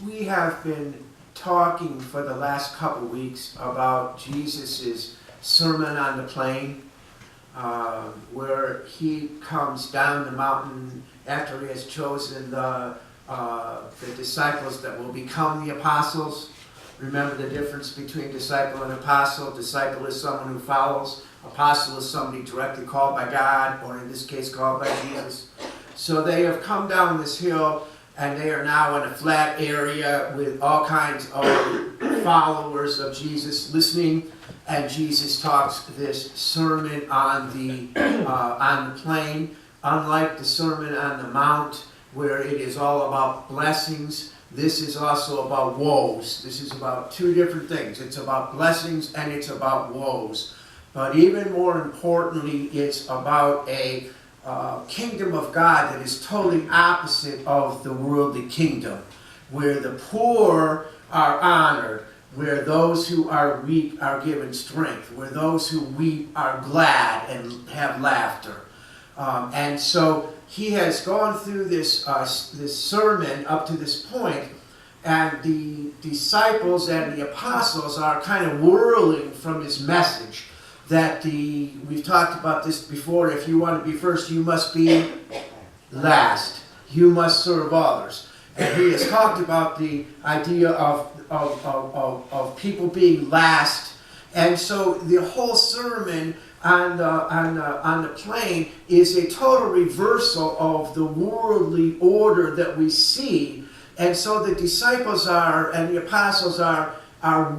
we have been talking for the last couple weeks about Jesus' Sermon on the Plain, where he comes down the mountain after he has chosen the disciples that will become the apostles. Remember the difference between disciple and apostle. Disciple is someone who follows. Apostle is somebody directly called by God, or in this case called by Jesus. So they have come down this hill, and they are now in a flat area with all kinds of followers of Jesus listening. And Jesus talks this sermon on the plain, unlike the Sermon on the Mount, where it is all about blessings. This is also about woes. This is about two different things. It's about blessings and it's about woes. But even more importantly, it's about a kingdom of God that is totally opposite of the worldly kingdom, where the poor are honored, where those who are weak are given strength, where those who weep are glad and have laughter. And so he has gone through this sermon up to this point, and the disciples and the apostles are kind of whirling from his message. That we've talked about this before, if you want to be first, you must be last. You must serve others. And he has talked about the idea of people being last. And so the whole sermon on the plain is a total reversal of the worldly order that we see. And so the disciples and the apostles are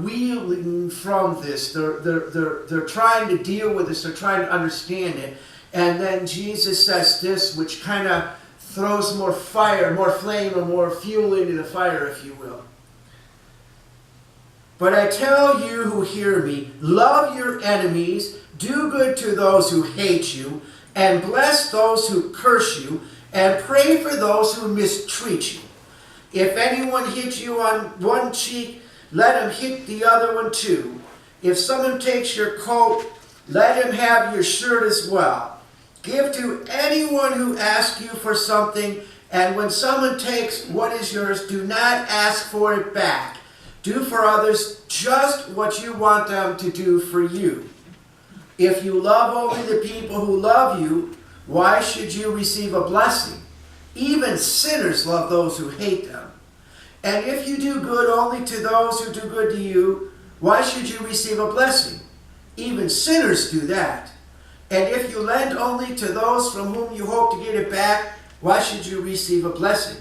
wheeling from this. They're trying to deal with this. They're trying to understand it. And then Jesus says this, which kind of throws more fire, more flame, or more fuel into the fire, if you will. But I tell you who hear me, love your enemies, do good to those who hate you, and bless those who curse you, and pray for those who mistreat you. If anyone hits you on one cheek, let him hit the other one too. If someone takes your coat, let him have your shirt as well. Give to anyone who asks you for something, and when someone takes what is yours, do not ask for it back. Do for others just what you want them to do for you. If you love only the people who love you, why should you receive a blessing? Even sinners love those who hate them. And if you do good only to those who do good to you, why should you receive a blessing? Even sinners do that. And if you lend only to those from whom you hope to get it back, why should you receive a blessing?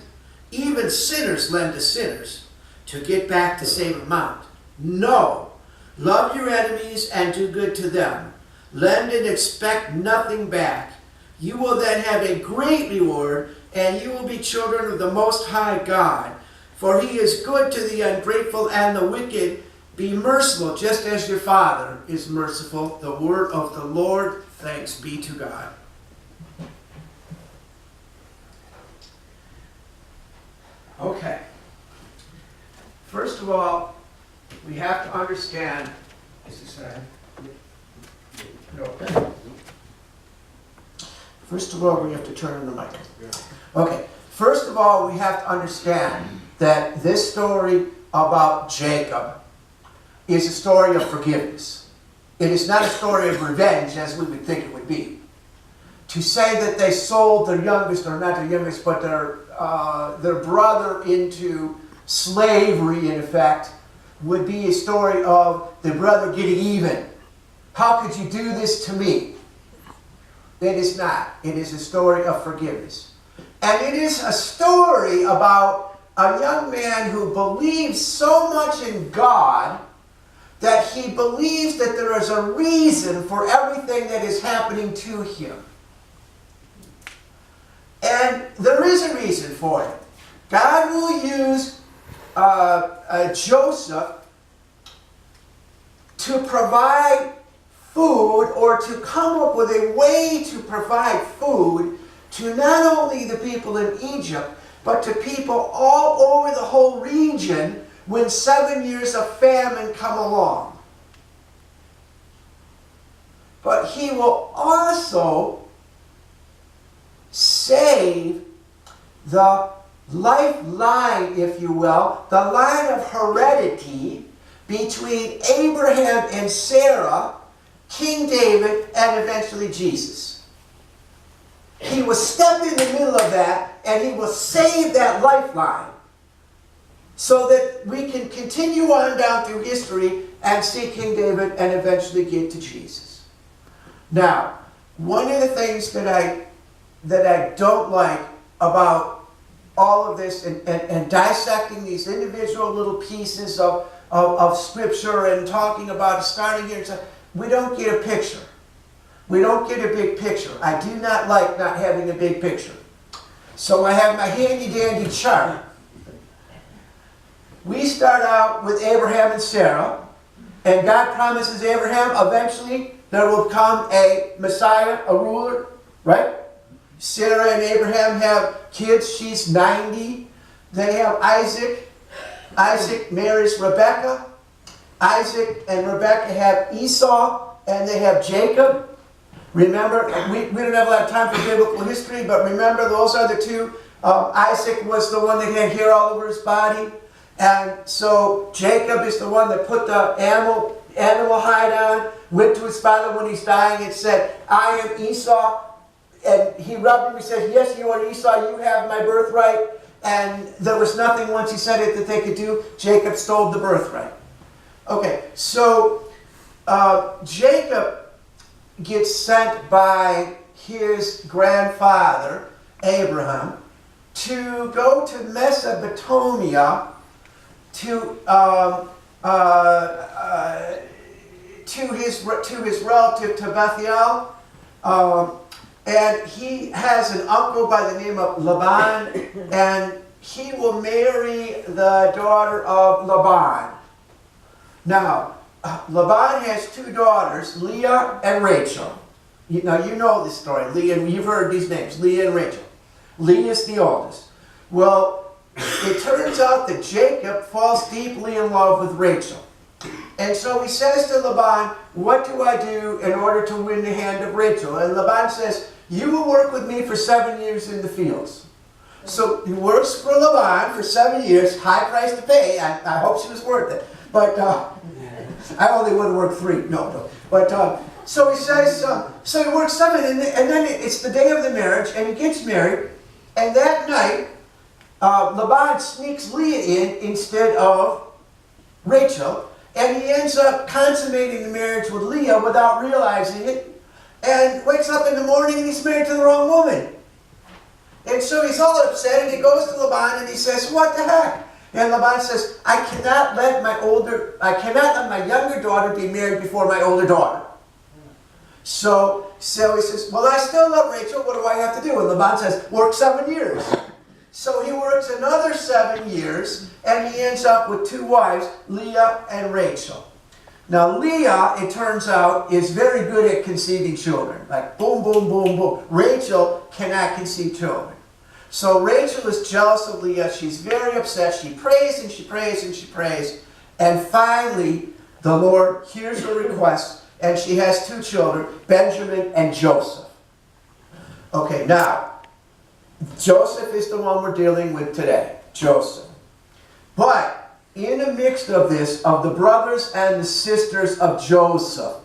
Even sinners lend to sinners to get back the same amount. No. Love your enemies and do good to them. Lend and expect nothing back. You will then have a great reward, and you will be children of the Most High God. For he is good to the ungrateful and the wicked. Be merciful, just as your Father is merciful. The word of the Lord. Thanks be to God. Okay. First of all, we have to understand. Is this no. First of all, we have to turn on the mic. Okay. First of all, we have to understand that this story about Jacob is a story of forgiveness. It is not a story of revenge as we would think it would be. To say that they sold their youngest, or not their youngest, but their brother into slavery, in effect, would be a story of the brother getting even. How could you do this to me? It is not. It is a story of forgiveness. And it is a story about a young man who believes so much in God that he believes that there is a reason for everything that is happening to him. And there is a reason for it. God will use Joseph to provide food, or to come up with a way to provide food to not only the people in Egypt, but to people all over the whole region when 7 years of famine come along. But he will also save the lifeline, if you will, the line of heredity between Abraham and Sarah, King David, and eventually Jesus. He will step in the middle of that, and he will save that lifeline so that we can continue on down through history and see King David and eventually get to Jesus. Now, one of the things that I don't like about all of this and dissecting these individual little pieces of Scripture and talking about it, starting here, we don't get a picture. We don't get a big picture. I do not like not having a big picture. So I have my handy-dandy chart. We start out with Abraham and Sarah, and God promises Abraham eventually there will come a Messiah, a ruler, right? Sarah and Abraham have kids. She's 90. They have Isaac. Isaac marries Rebekah. Isaac and Rebekah have Esau, and they have Jacob. Remember, we don't have a lot of time for biblical history, but remember those are the two. Isaac was the one that had hair all over his body. And so Jacob is the one that put the animal hide on, went to his father when he's dying and said, I am Esau. And he rubbed him and said, yes, you are Esau, you have my birthright. And there was nothing once he said it that they could do. Jacob stole the birthright. Okay, so Jacob gets sent by his grandfather, Abraham, to go to Mesopotamia to his relative to Bethuel, and he has an uncle by the name of Laban, and he will marry the daughter of Laban. Now, Laban has two daughters, Leah and Rachel. Now you know this story, Leah, and you've heard these names, Leah and Rachel. Leah is the oldest. Well, it turns out that Jacob falls deeply in love with Rachel. And so he says to Laban, what do I do in order to win the hand of Rachel? And Laban says, you will work with me for 7 years in the fields. So he works for Laban for 7 years, high price to pay. I hope she was worth it. But I only would have worked 3. No. But so he says, so he works 7, and then it's the day of the marriage, and he gets married. And that night, Laban sneaks Leah in instead of Rachel, and he ends up consummating the marriage with Leah without realizing it, and wakes up in the morning and he's married to the wrong woman. And so he's all upset, and he goes to Laban and he says, what the heck? And Laban says, I cannot let my younger daughter be married before my older daughter. So he says, well, I still love Rachel, what do I have to do? And Laban says, work 7 years. So he works another 7 years, and he ends up with 2 wives, Leah and Rachel. Now Leah, it turns out, is very good at conceiving children. Like boom, boom, boom, boom. Rachel cannot conceive children. So Rachel is jealous of Leah. She's very upset. She prays and she prays and she prays. And finally, the Lord hears her request, and she has 2 children, Benjamin and Joseph. Okay, now, Joseph is the one we're dealing with today. Joseph. But in the midst of this, of the brothers and the sisters of Joseph,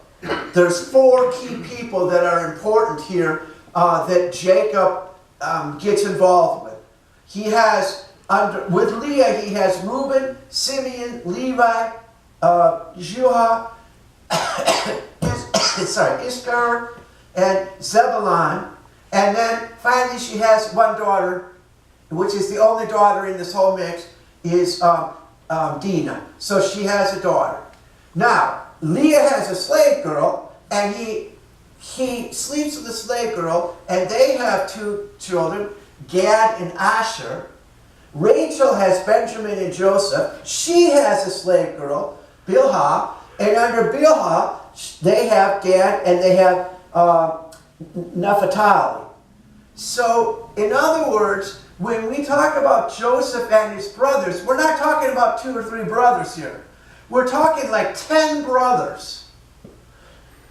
there's 4 key people that are important here that Jacob gets involved with. He has, with Leah, he has Reuben, Simeon, Levi, Judah, Issachar, and Zebulun. And then finally she has one daughter, which is the only daughter in this whole mix, is Dinah. So she has a daughter. Now, Leah has a slave girl, and he sleeps with a slave girl, and they have 2 children, Gad and Asher. Rachel has Benjamin and Joseph. She has a slave girl, Bilhah, and under Bilhah, they have Gad and they have Naphtali. So, in other words, when we talk about Joseph and his brothers, we're not talking about 2 or 3 brothers here. We're talking like 10 brothers.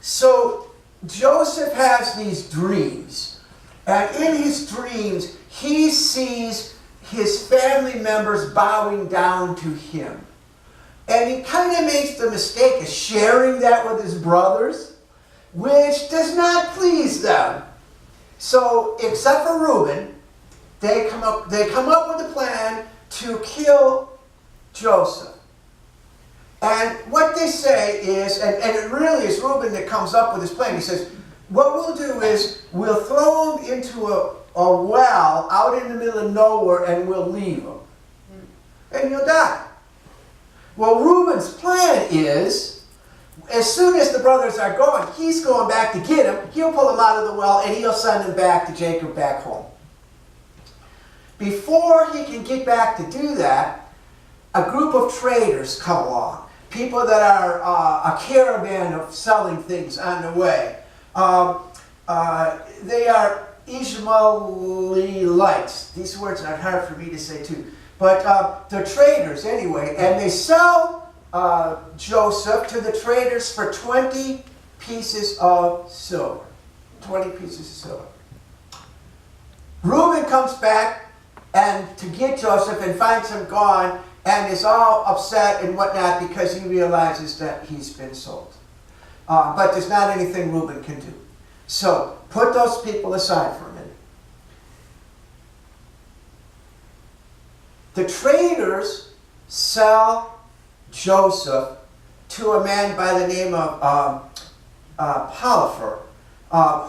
So, Joseph has these dreams. And in his dreams, he sees his family members bowing down to him. And he kind of makes the mistake of sharing that with his brothers, which does not please them. So, except for Reuben, they come up with a plan to kill Joseph. And what they say is, and it really is Reuben that comes up with this plan. He says, what we'll do is we'll throw him into a well out in the middle of nowhere and we'll leave him. And he'll die. Well, Reuben's plan is, as soon as the brothers are gone, he's going back to get him. He'll pull him out of the well and he'll send him back to Jacob back home. Before he can get back to do that, a group of traders come along. People that are a caravan of selling things on the way. They are Ishmaelites. These words are hard for me to say too. But they're traders anyway. And they sell Joseph to the traders for 20 pieces of silver. 20 pieces of silver. Reuben comes back and to get Joseph and finds him gone and is all upset and whatnot because he realizes that he's been sold. But there's not anything Reuben can do. So, put those people aside for a minute. The traders sell Joseph to a man by the name of Potiphar,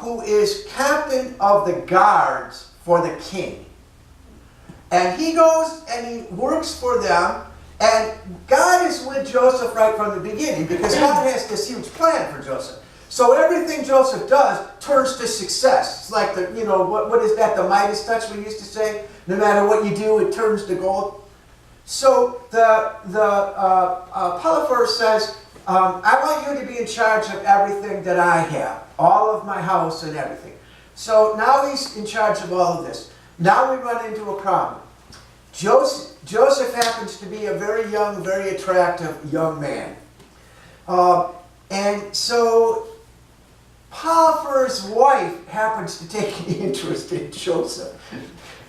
who is captain of the guards for the king. And he goes and he works for them, and God is with Joseph right from the beginning because God has this huge plan for Joseph. So everything Joseph does turns to success. It's like the, what is that, the Midas touch we used to say? No matter what you do, it turns to gold. So the Potiphar says, I want you to be in charge of everything that I have, all of my house and everything. So now he's in charge of all of this. Now we run into a problem. Joseph happens to be a very young, very attractive young man. And so Potiphar's wife happens to take an interest in Joseph.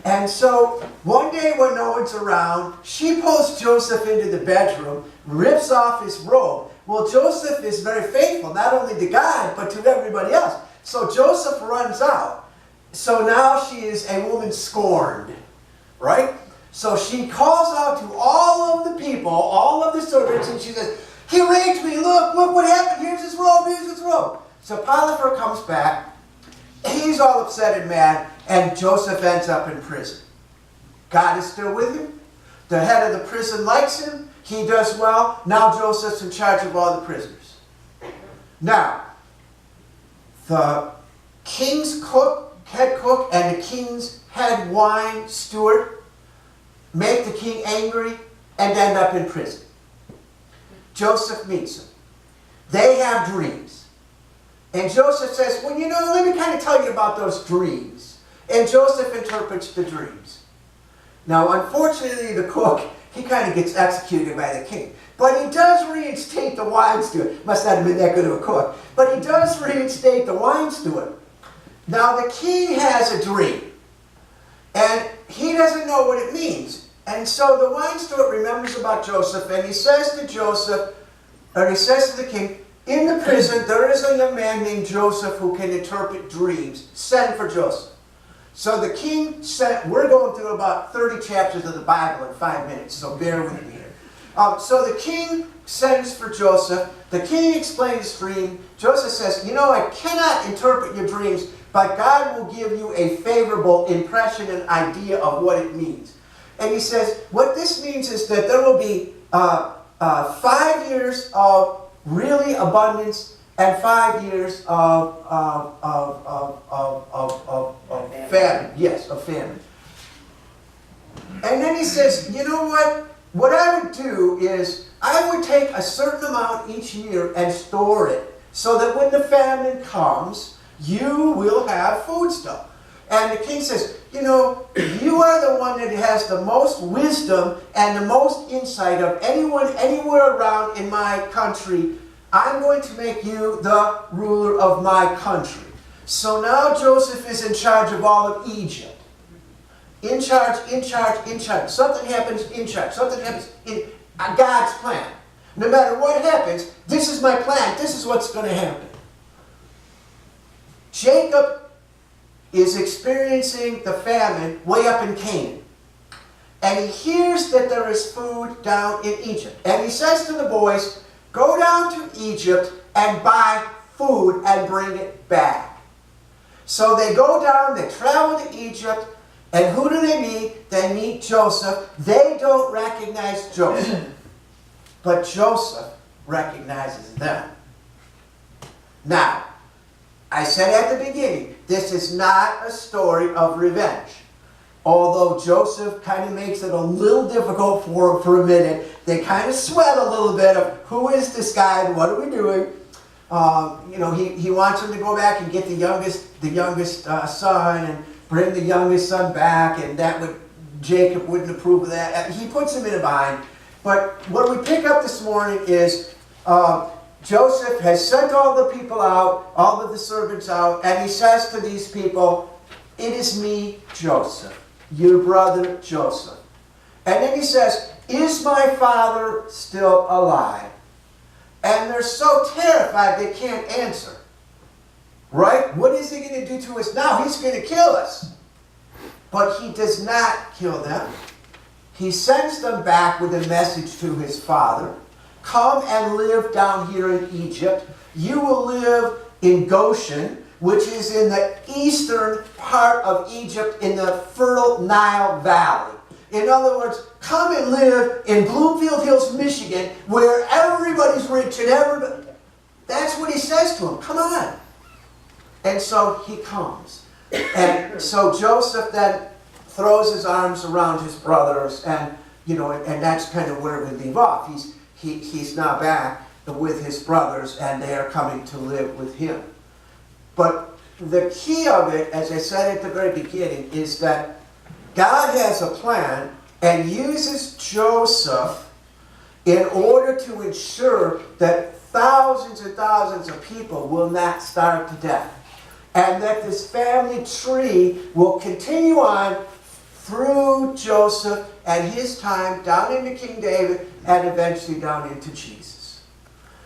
And so one day when no one's around, she pulls Joseph into the bedroom, rips off his robe. Well, Joseph is very faithful, not only to God, but to everybody else. So Joseph runs out. So now she is a woman scorned, right? So she calls out to all of the people, all of the servants, and she says, he raped me, look what happened, here's his robe, here's his robe. So Potiphar comes back, he's all upset and mad, and Joseph ends up in prison. God is still with him. The head of the prison likes him. He does well. Now Joseph's in charge of all the prisoners. Now, the king's head cook and the king's head wine steward make the king angry and end up in prison. Joseph meets them. They have dreams. And Joseph says, well, let me kind of tell you about those dreams. And Joseph interprets the dreams. Now, unfortunately, the cook, he kind of gets executed by the king. But he does reinstate the wine steward. Must not have been that good of a cook. But he does reinstate the wine steward. Now, the king has a dream. And he doesn't know what it means. And so the wine steward remembers about Joseph, and he says to Joseph, or he says to the king, in the prison there is a young man named Joseph who can interpret dreams. Send for Joseph. So the king sent, we're going through about 30 chapters of the Bible in 5 minutes, so bear with me here. So the king sends for Joseph. The king explains his dream. Joseph says, I cannot interpret your dreams, but God will give you a favorable impression and idea of what it means. And he says, what this means is that there will be 5 years of really abundance and 5 years of famine. Yes, of famine. And then he says, you know what? What I would do is I would take a certain amount each year and store it so that when the famine comes, you will have food stuff. And the king says, you are the one that has the most wisdom and the most insight of anyone anywhere around in my country. I'm going to make you the ruler of my country. So now Joseph is in charge of all of Egypt. In charge, in charge, in charge. Something happens, in charge. Something happens in God's plan. No matter what happens, this is my plan. This is what's going to happen. Jacob is experiencing the famine way up in Canaan. And he hears that there is food down in Egypt. And he says to the boys, go down to Egypt and buy food and bring it back. So they go down, they travel to Egypt, and who do they meet? They meet Joseph. They don't recognize Joseph, but Joseph recognizes them. Now, I said at the beginning, this is not a story of revenge. Although Joseph kind of makes it a little difficult for him for a minute. They kind of sweat a little bit of, who is this guy and what are we doing? He wants him to go back and get the youngest son and bring the youngest son back, and Jacob wouldn't approve of that. He puts him in a bind. But what we pick up this morning is Joseph has sent all the people out, all of the servants out, and he says to these people, it is me, Joseph, your brother Joseph. And then he says, is my father still alive? And they're so terrified they can't answer. Right? What is he going to do to us now? He's going to kill us. But he does not kill them. He sends them back with a message to his father. Come and live down here in Egypt. You will live in Goshen, which is in the eastern part of Egypt in the fertile Nile Valley. In other words, come and live in Bloomfield Hills, Michigan, where everybody's rich and everybody... That's what he says to them. Come on. And so he comes. And so Joseph then throws his arms around his brothers, and that's kind of where we leave off. He's now back with his brothers, and they are coming to live with him. But the key of it, as I said at the very beginning, is that God has a plan and uses Joseph in order to ensure that thousands and thousands of people will not starve to death. And that this family tree will continue on through Joseph and his time down into King David and eventually down into Jesus.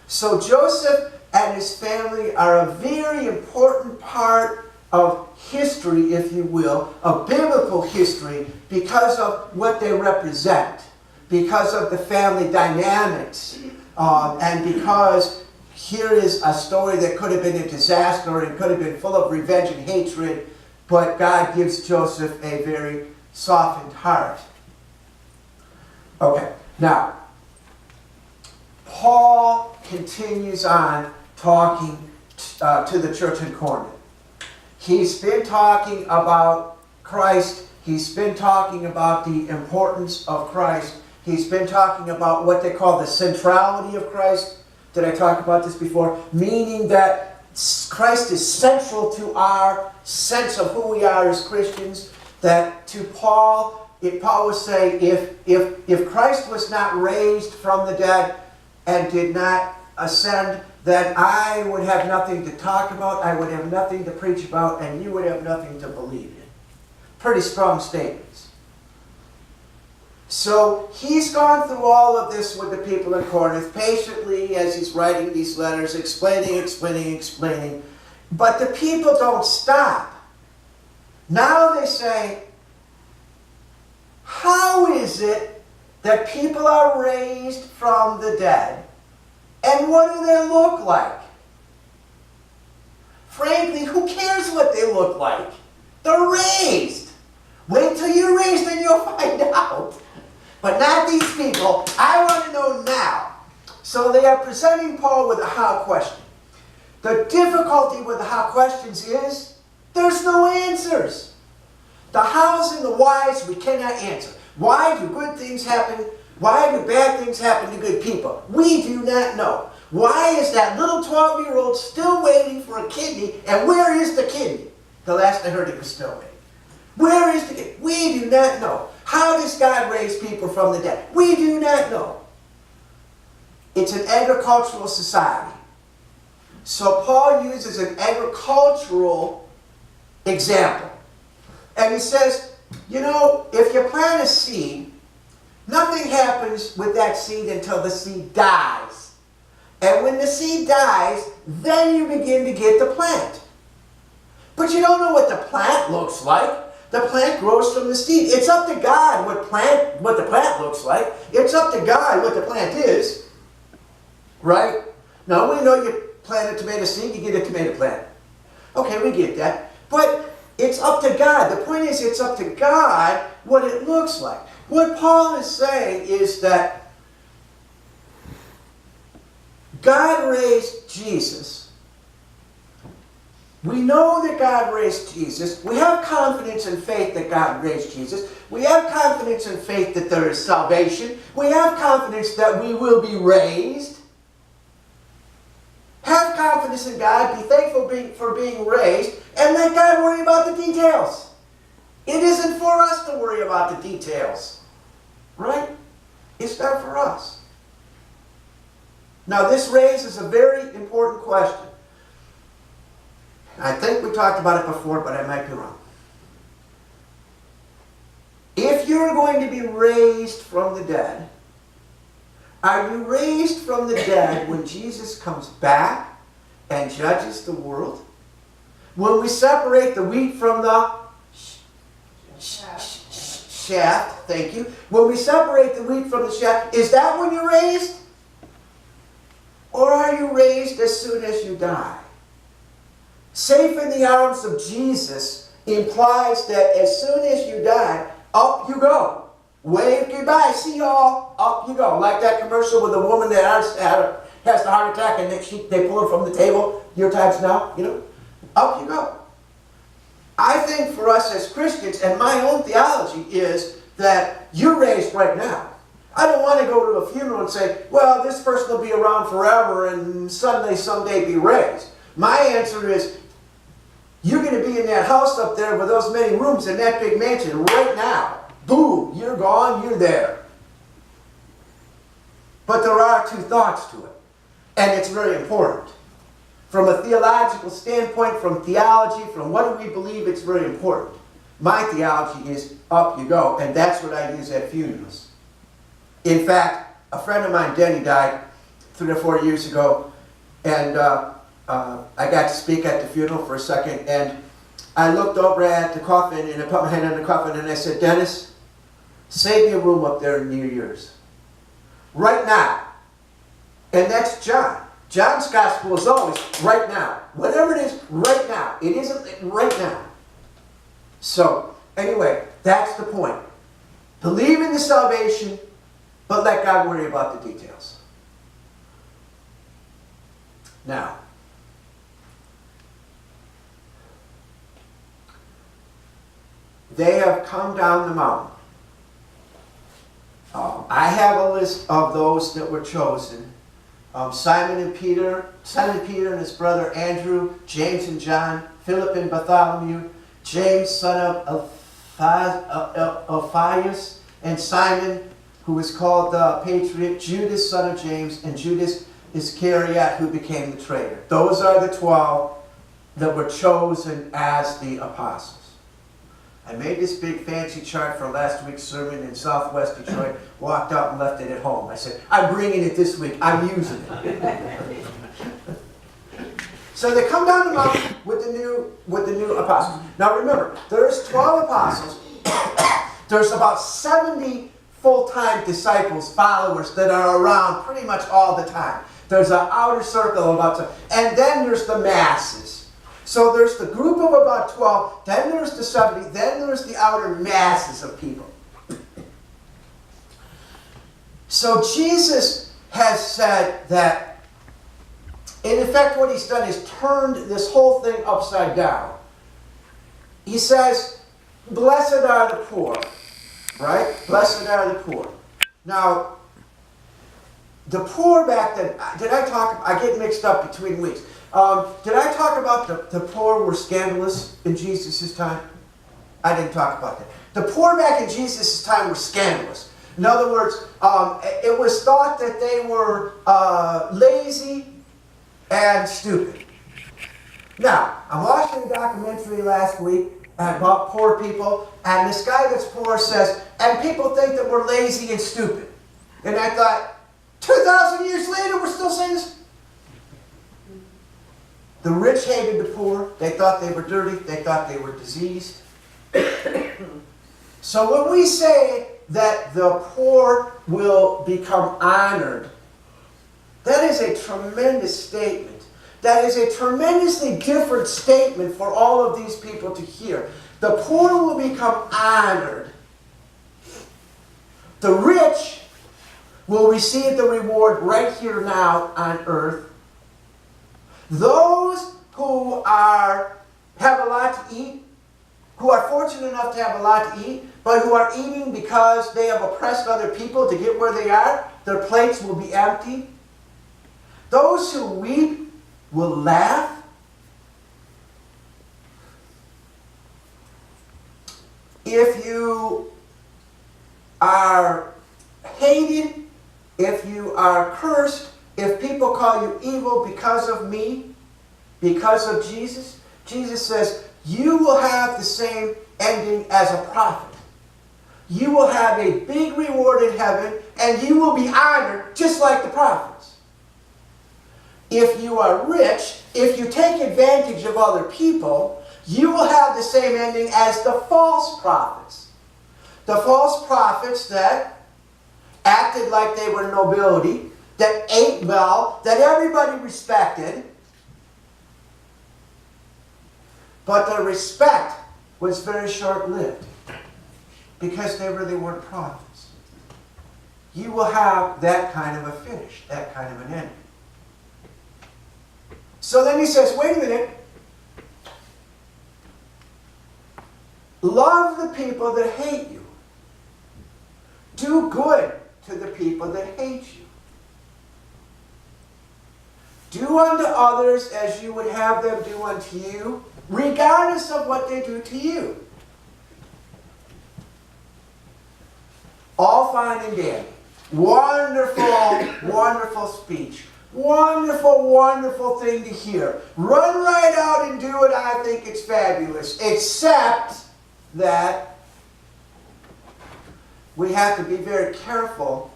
So Joseph and his family are a very important part of history, if you will, of biblical history, because of what they represent, because of the family dynamics, and because here is a story that could have been a disaster and could have been full of revenge and hatred, but God gives Joseph a very softened heart. Okay, now, Paul continues on talking to the church in Corinth. He's been talking about Christ. He's been talking about the importance of Christ. He's been talking about what they call the centrality of Christ. Did I talk about this before? Meaning that Christ is central to our sense of who we are as Christians. That to Paul, Paul was saying, if Christ was not raised from the dead and did not ascend, then I would have nothing to talk about, I would have nothing to preach about, and you would have nothing to believe in. Pretty strong statements. So he's gone through all of this with the people in Corinth patiently as he's writing these letters, explaining. But the people don't stop. Now they say, how is it that people are raised from the dead? And what do they look like? Frankly, who cares what they look like? They're raised. Wait till you're raised and you'll find out. But not these people. I want to know now. So they are presenting Paul with a how question. The difficulty with the how questions is there's no answers. The hows and the whys we cannot answer. Why do good things happen? Why do bad things happen to good people? We do not know. Why is that little 12-year-old still waiting for a kidney? And where is the kidney? The last I heard, it was still waiting. Where is the kidney? We do not know. How does God raise people from the dead? We do not know. It's an agricultural society. So Paul uses an agricultural example. And he says, You know, if you plant a seed, nothing happens with that seed until the seed dies. And when the seed dies, then you begin to get the plant. But you don't know what the plant looks like. The plant grows from the seed. It's up to God what the plant looks like. It's up to God what the plant is. Right? Now we know you plant a tomato seed, you get a tomato plant. Okay, we get that. But it's up to God. The point is, it's up to God what it looks like. What Paul is saying is that God raised Jesus. We know that God raised Jesus. We have confidence and faith that God raised Jesus. We have confidence and faith that there is salvation. We have confidence that we will be raised. Have confidence in God. Be thankful for being raised. And let God worry about the details. It isn't for us to worry about the details. Right? It's not for us. Now this raises a very important question. I think we talked about it before, but I might be wrong. If you're going to be raised from the dead, are you raised from the dead when Jesus comes back and judges the world? When we separate the wheat from the shaft, thank you. When we separate the wheat from the shaft, is that when you're raised? Or are you raised as soon as you die? Safe in the arms of Jesus implies that as soon as you die, up you go. Wave goodbye, see y'all, up you go. Like that commercial with the woman that has the heart attack and they pull her from the table. Your time's now, up you go. I think for us as Christians, and my own theology is that you're raised right now. I don't want to go to a funeral and say, well, this person will be around forever and suddenly someday be raised. My answer is, you're going to be in that house up there with those many rooms in that big mansion right now. Boom, you're gone, you're there. But there are two thoughts to it. And it's very important. From a theological standpoint, from theology, from what do we believe, it's very important. My theology is up you go. And that's what I use at funerals. In fact, a friend of mine, Denny, died 3 or 4 years ago. And I got to speak at the funeral for a second, and I looked over at the coffin, and I put my hand on the coffin, and I said, Dennis, save me a room up there near yours. Right now. And that's John. John's gospel is always right now. Whatever it is, right now. It isn't right now. So, anyway, that's the point. Believe in the salvation, but let God worry about the details. Now, they have come down the mountain. I have a list of those that were chosen. Simon Peter and his brother Andrew, James and John, Philip and Bartholomew, James son of Alphaeus, and Simon, who was called the Patriot, Judas son of James, and Judas Iscariot, who became the traitor. Those are the 12 that were chosen as the apostles. I made this big fancy chart for last week's sermon in Southwest Detroit, walked out and left it at home. I said, I'm bringing it this week. I'm using it. So they come down the mountain with the new apostles. Now remember, there's 12 apostles. There's about 70 full-time disciples, followers that are around pretty much all the time. There's an outer circle of about 7. And then there's the masses. So there's the group of about 12, then there's the 70, then there's the outer masses of people. So Jesus has said that, in effect, what he's done is turned this whole thing upside down. He says, blessed are the poor, right? Blessed are the poor. Now, the poor back then, I get mixed up between weeks. Did I talk about the poor were scandalous in Jesus' time? I didn't talk about that. The poor back in Jesus' time were scandalous. In other words, it was thought that they were lazy and stupid. Now, I'm watching a documentary last week, about poor people. And this guy that's poor says, and people think that we're lazy and stupid. And I thought, 2,000 years later, we're still saying this? The rich hated the poor. They thought they were dirty. They thought they were diseased. So when we say that the poor will become honored, that is a tremendous statement. That is a tremendously different statement for all of these people to hear. The poor will become honored. The rich will receive the reward right here now on earth. Those who have a lot to eat, who are fortunate enough to have a lot to eat, but who are eating because they have oppressed other people to get where they are, their plates will be empty. Those who weep will laugh. If you are hated, if you are cursed, if people call you evil because of me, because of Jesus, Jesus says, you will have the same ending as a prophet. You will have a big reward in heaven, and you will be honored just like the prophets. If you are rich, if you take advantage of other people, you will have the same ending as the false prophets. The false prophets that acted like they were nobility, that ate well, that everybody respected. But their respect was very short-lived because they really weren't prophets. You will have that kind of a finish, that kind of an ending. So then he says, wait a minute. Love the people that hate you. Do good to the people that hate you. Do unto others as you would have them do unto you, regardless of what they do to you. All fine and dandy. Wonderful, wonderful speech. Wonderful, wonderful thing to hear. Run right out and do it. I think it's fabulous. Except that we have to be very careful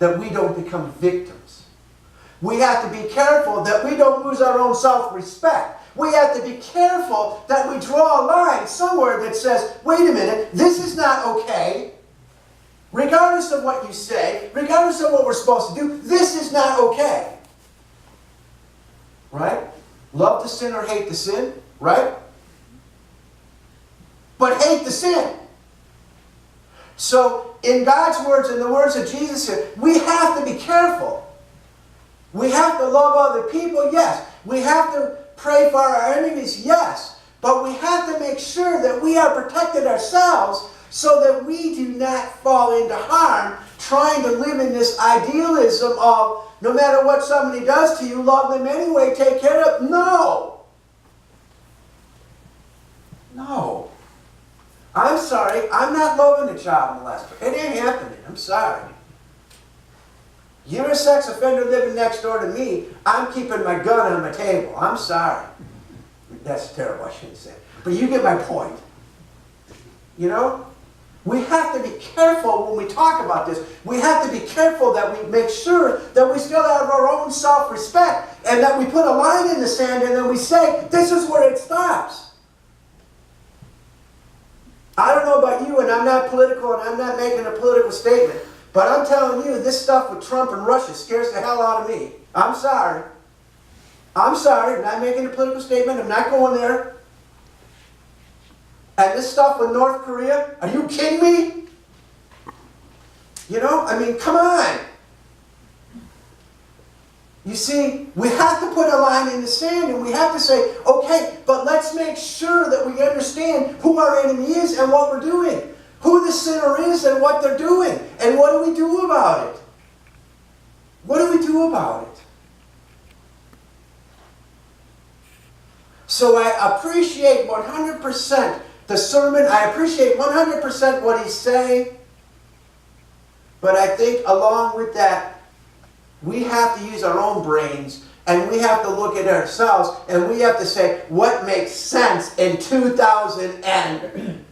that we don't become victims. We have to be careful that we don't lose our own self-respect. We have to be careful that we draw a line somewhere that says, wait a minute, this is not okay. Regardless of what you say, regardless of what we're supposed to do, this is not okay. Right? Love the sin or hate the sin, right? But hate the sin. So, in God's words and the words of Jesus here, we have to be careful. We have to love other people, yes. We have to pray for our enemies, yes. But we have to make sure that we are protected ourselves so that we do not fall into harm trying to live in this idealism of no matter what somebody does to you, love them anyway, take care of them. No. No. I'm sorry, I'm not loving a child molester. It ain't happening. I'm sorry. You're a sex offender living next door to me. I'm keeping my gun on my table. I'm sorry. That's terrible, I shouldn't say. But you get my point. You know? We have to be careful when we talk about this. We have to be careful that we make sure that we still have our own self-respect and that we put a line in the sand and then we say, this is where it stops. I don't know about you, and I'm not political and I'm not making a political statement, but I'm telling you, this stuff with Trump and Russia scares the hell out of me. I'm sorry. I'm sorry. I'm not making a political statement. I'm not going there. And this stuff with North Korea, are you kidding me? You know, I mean, come on. You see, we have to put a line in the sand and we have to say, okay, but let's make sure that we understand who our enemy is and what we're doing. Who the sinner is and what they're doing. And what do we do about it? What do we do about it? So I appreciate 100% the sermon. I appreciate 100% what he's saying. But I think along with that, we have to use our own brains And we have to look at ourselves and we have to say what makes sense in 2020.